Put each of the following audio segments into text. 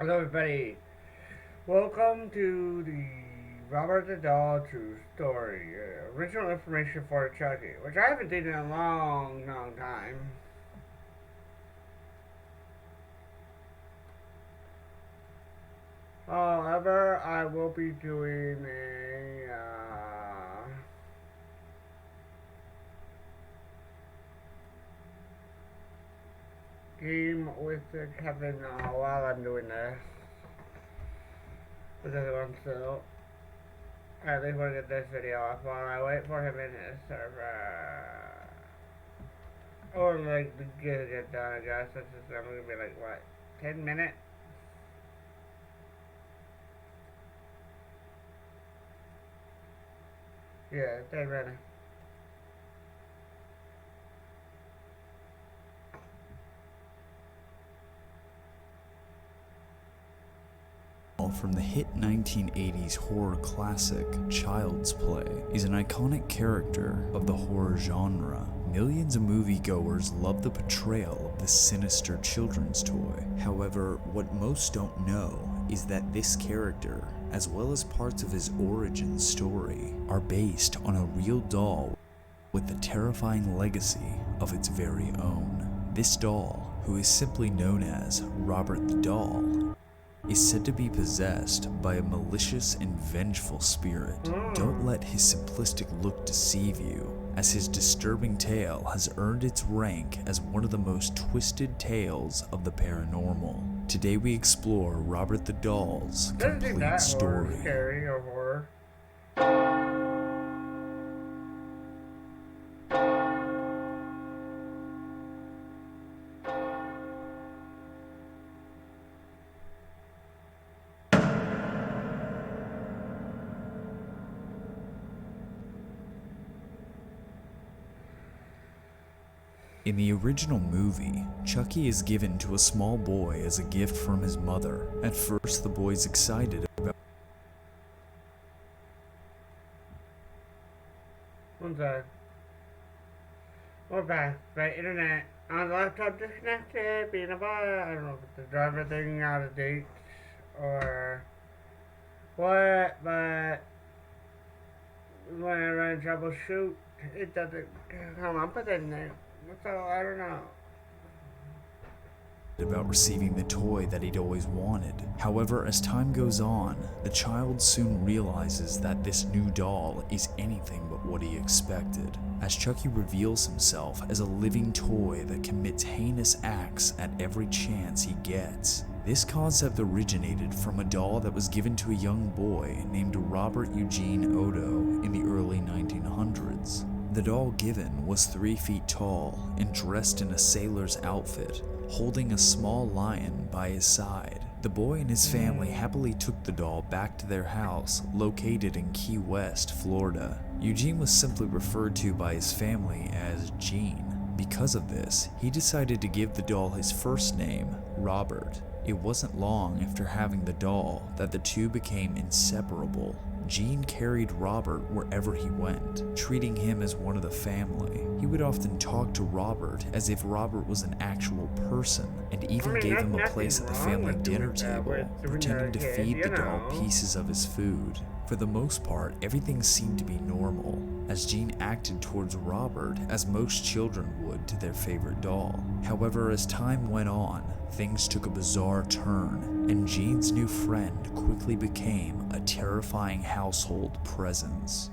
Hello, everybody. Welcome to the Robert the Doll True Story. Original information for Chucky, which I haven't done in a long time. However, I will be doing a game with Kevin while I'm doing this. With this one, so at least we'll get this video off while I wait for him in his server. Or like to get it done, I guess. This is I'm gonna be like what, 10 minutes? Yeah, 10 minutes. From the hit 1980s horror classic Child's Play is an iconic character of the horror genre. Millions of moviegoers love the portrayal of this sinister children's toy. However, what most don't know is that this character, as well as parts of his origin story, are based on a real doll with the terrifying legacy of its very own. This doll, who is simply known as Robert the Doll, is said to be possessed by a malicious and vengeful spirit. Don't let his simplistic look deceive you, as his disturbing tale has earned its rank as one of the most twisted tales of the paranormal. Today we explore Robert the Doll's complete story. Scary or horror. In the original movie, Chucky is given to a small boy as a gift from his mother. At first, the boy's excited about One sec. We're back. My internet on the laptop disconnected, being a bot. I don't know if it's the driver thing out of date or what, but when I run troubleshoot, it doesn't come up with anything. So I don't know. receiving the toy that he'd always wanted. However, as time goes on, the child soon realizes that this new doll is anything but what he expected, as Chucky reveals himself as a living toy that commits heinous acts at every chance he gets. This concept originated from a doll that was given to a young boy named Robert Eugene Odo in the early 1900s. The doll given was 3 feet tall and dressed in a sailor's outfit, holding a small lion by his side. The boy and his family happily took the doll back to their house, located in Key West, Florida. Eugene was simply referred to by his family as Gene. Because of this, he decided to give the doll his first name, Robert. It wasn't long after having the doll that the two became inseparable. Gene carried Robert wherever he went, treating him as one of the family. He would often talk to Robert as if Robert was an actual person, and even gave him a place at the family dinner table, pretending to feed the doll pieces of his food. For the most part, everything seemed to be normal, as Gene acted towards Robert as most children would to their favorite doll. However, as time went on, things took a bizarre turn, and Gene's new friend quickly became a terrifying household presence.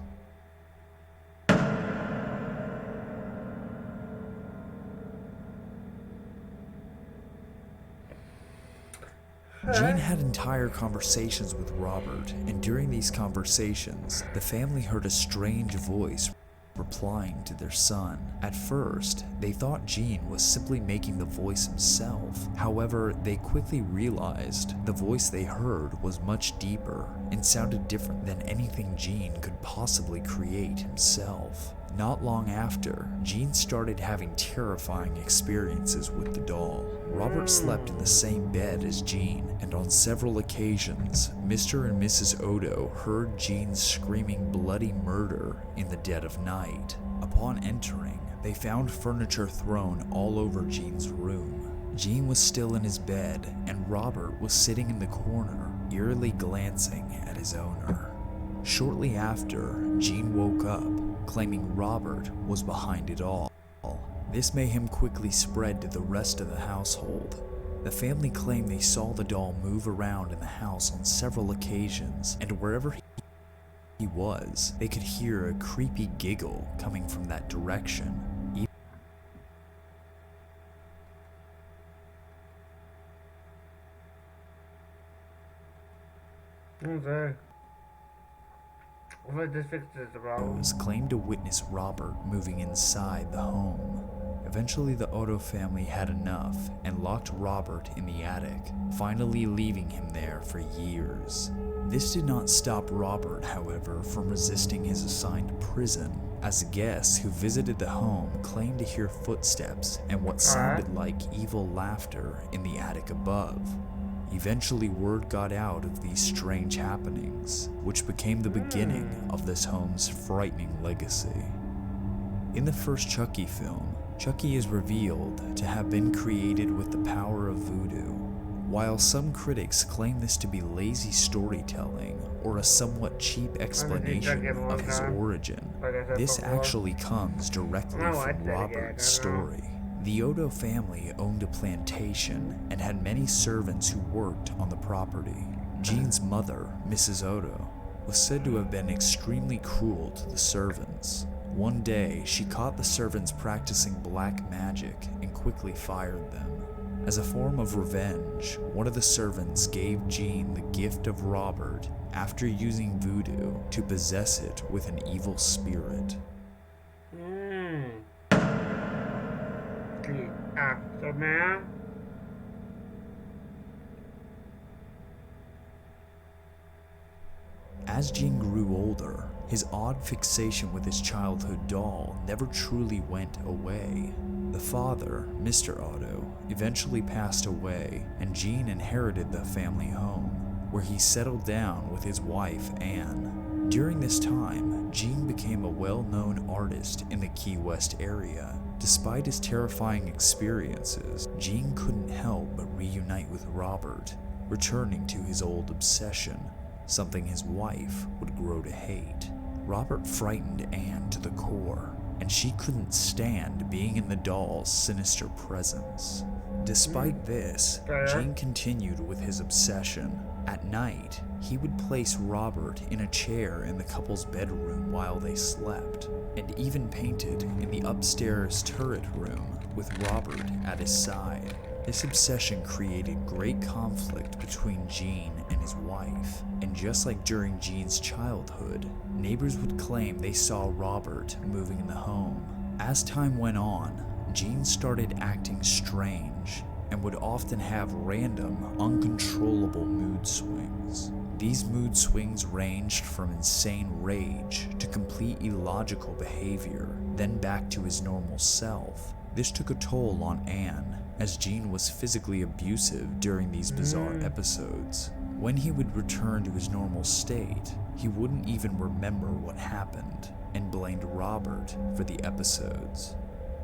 Gene had entire conversations with Robert, and during these conversations, the family heard a strange voice replying to their son. At first, they thought Gene was simply making the voice himself. However, they quickly realized the voice they heard was much deeper and sounded different than anything Gene could possibly create himself. Not long after, Gene started having terrifying experiences with the doll. Robert slept in the same bed as Gene, and on several occasions, Mr. and Mrs. Odo heard Gene screaming bloody murder in the dead of night. Upon entering, they found furniture thrown all over Gene's room. Gene was still in his bed, and Robert was sitting in the corner, eerily glancing at his owner. Shortly after, Gene woke up, claiming Robert was behind it all. This mayhem quickly spread to the rest of the household. The family claimed they saw the doll move around in the house on several occasions, and wherever he was, they could hear a creepy giggle coming from that direction. Okay. What this fixes the problem? Claimed to witness Robert moving inside the home. Eventually, the Otto family had enough and locked Robert in the attic, finally leaving him there for years. This did not stop Robert, however, from resisting his assigned prison, as guests who visited the home claimed to hear footsteps and what sounded like evil laughter in the attic above. Eventually, word got out of these strange happenings, which became the beginning of this home's frightening legacy. In the first Chucky film, Chucky is revealed to have been created with the power of voodoo. While some critics claim this to be lazy storytelling or a somewhat cheap explanation of his origin, this actually comes directly from Robert's story. The Otto family owned a plantation and had many servants who worked on the property. Gene's mother, Mrs. Otto, was said to have been extremely cruel to the servants. One day, she caught the servants practicing black magic and quickly fired them. As a form of revenge, one of the servants gave Gene the gift of Robert after using voodoo to possess it with an evil spirit. The aftermath. As Gene grew older, his odd fixation with his childhood doll never truly went away. The father, Mr. Otto, eventually passed away, and Gene inherited the family home, where he settled down with his wife, Anne. During this time, Gene became a well-known artist in the Key West area. Despite his terrifying experiences, Gene couldn't help but reunite with Robert, returning to his old obsession, something his wife would grow to hate. Robert frightened Anne to the core, and she couldn't stand being in the doll's sinister presence. Despite this, Gene continued with his obsession. At night, he would place Robert in a chair in the couple's bedroom while they slept, and even painted in the upstairs turret room with Robert at his side. This obsession created great conflict between Gene and his wife, and just like during Gene's childhood, neighbors would claim they saw Robert moving in the home. As time went on, Gene started acting strange and would often have random, uncontrollable mood swings. These mood swings ranged from insane rage to complete illogical behavior, then back to his normal self. This took a toll on Anne, as Gene was physically abusive during these bizarre episodes. When he would return to his normal state, he wouldn't even remember what happened and blamed Robert for the episodes.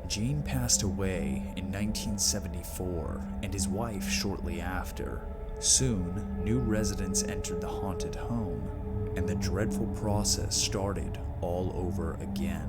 Gene passed away in 1974 and his wife shortly after. Soon, new residents entered the haunted home, and the dreadful process started all over again.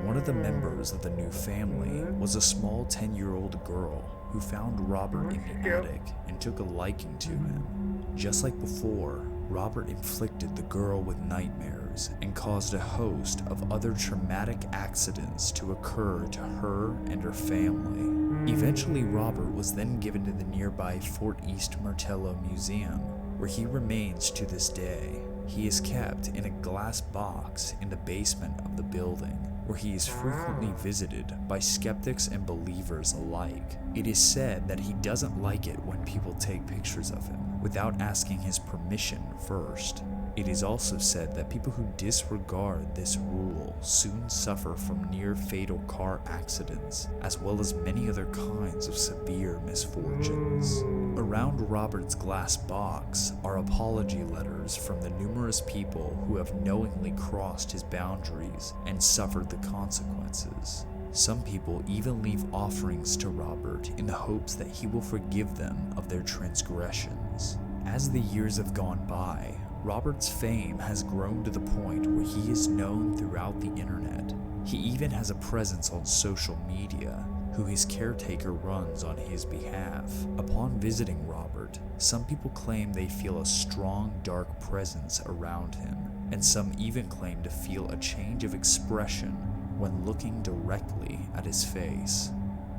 One of the members of the new family was a small 10-year-old girl who found Robert in the attic and took a liking to him. Just like before, Robert inflicted the girl with nightmares and caused a host of other traumatic accidents to occur to her and her family. Eventually, Robert was then given to the nearby Fort East Martello Museum, where he remains to this day. He is kept in a glass box in the basement of the building, where he is frequently visited by skeptics and believers alike. It is said that he doesn't like it when people take pictures of him without asking his permission first. It is also said that people who disregard this rule soon suffer from near-fatal car accidents, as well as many other kinds of severe misfortunes. Around Robert's glass box are apology letters from the numerous people who have knowingly crossed his boundaries and suffered the consequences. Some people even leave offerings to Robert in the hopes that he will forgive them of their transgressions. As the years have gone by, Robert's fame has grown to the point where he is known throughout the internet. He even has a presence on social media, who his caretaker runs on his behalf. Upon visiting Robert, some people claim they feel a strong dark presence around him, and some even claim to feel a change of expression when looking directly at his face.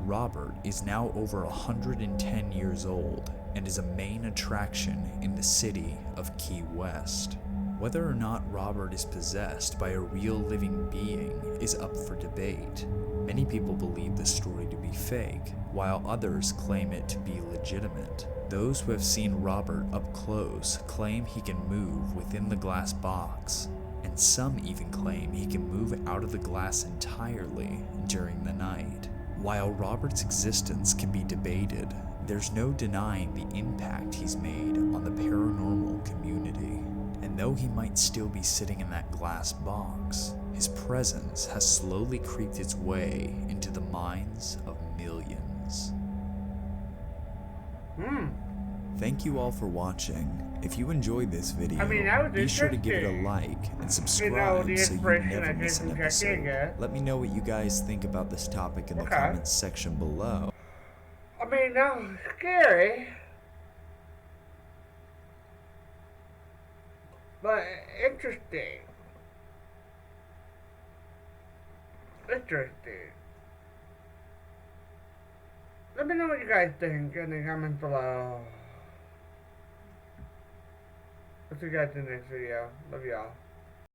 Robert is now over 110 years old and is a main attraction in the city of Key West. Whether or not Robert is possessed by a real living being is up for debate. Many people believe the story to be fake, while others claim it to be legitimate. Those who have seen Robert up close claim he can move within the glass box, and some even claim he can move out of the glass entirely during the night. While Robert's existence can be debated, there's no denying the impact he's made on the paranormal community. And though he might still be sitting in that glass box, his presence has slowly creeped its way into the minds of millions. Thank you all for watching. If you enjoyed this video, be sure to give it a like and subscribe so you never miss an episode. Let me know what you guys think about this topic in the comments section below. I mean, that was scary. But interesting. Interesting. Let me know what you guys think in the comments below. I'll see you guys in the next video. Love y'all.